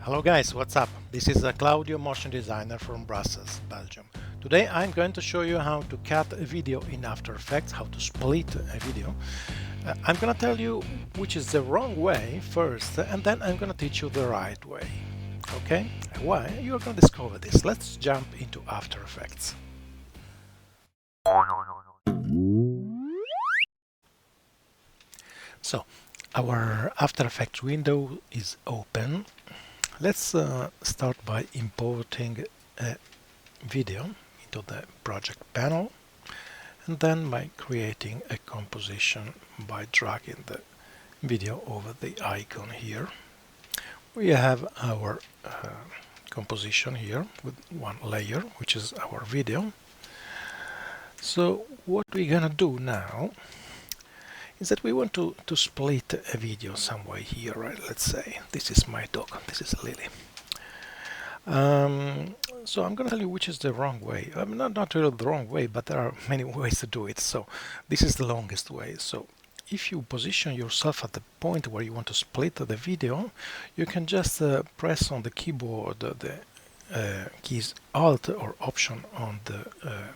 Hello guys, what's up? This is Claudio, motion designer from Brussels, Belgium. Today I'm going to show you how to cut a video in After Effects, how to split a video. I'm gonna tell you which is the wrong way first, and then I'm gonna teach you the right way. Okay? Why? You're gonna discover this. Let's jump into After Effects. So, our After Effects window is open. Let's start by importing a video into the project panel, and then by creating a composition by dragging the video over the icon here. We have our composition here with one layer, which is our video. So what we're gonna do now is that we want to split a video some way here, right? Let's say this is my dog, this is Lily. So I'm gonna tell you which is the wrong way. Not really the wrong way, but there are many ways to do it. So this is the longest way. So if you position yourself at the point where you want to split the video, you can just press on the keyboard the keys Alt or Option on the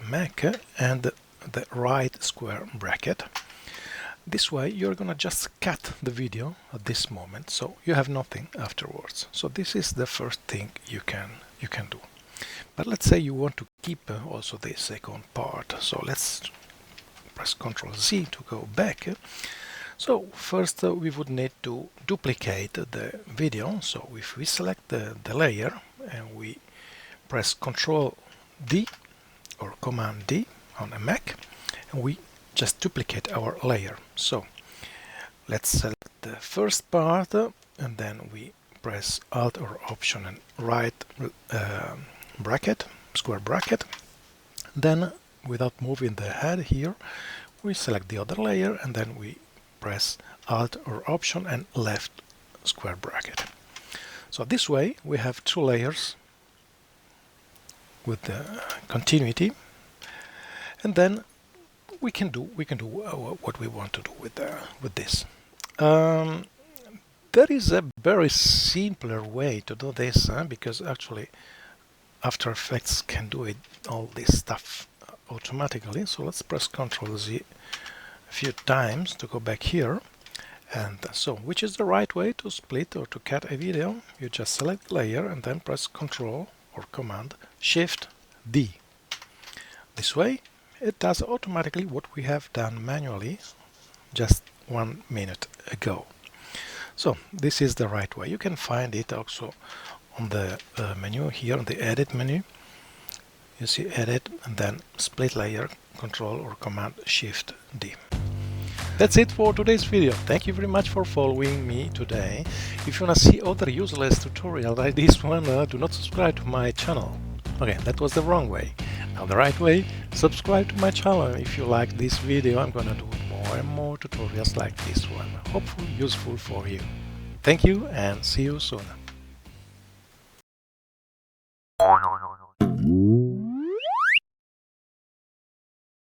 Mac and the right square bracket. This way you're gonna just cut the video at this moment, so you have nothing afterwards. So this is the first thing you can do. But let's say you want to keep also the second part. So let's press Ctrl Z to go back. So first we would need to duplicate the video. So if we select the layer and we press Ctrl D or Command D on a Mac, and we just duplicate our layer. So let's select the first part and then we press Alt or Option and right bracket, square bracket. Then without moving the head here, we select the other layer and then we press Alt or Option and left square bracket. So this way we have two layers with the continuity, and then we can do what we want to do with this. There is a very simpler way to do this, because actually After Effects can do it all this stuff automatically. So let's press Ctrl Z a few times to go back here. And so, which is the right way to split or to cut a video? You just select layer and then press Ctrl or Command Shift D. This way it does automatically what we have done manually just 1 minute ago. So this is the right way. You can find it also on the menu here, on the Edit menu. You see Edit and then Split Layer, Control or Command Shift D. That's it for today's video. Thank you very much for following me today. If you want to see other useless tutorials like this one, do not subscribe to my channel. Okay, that was the wrong way. Now the right way, subscribe to my channel. If you like this video, I'm gonna do more and more tutorials like this one. Hopefully useful for you. Thank you and see you soon.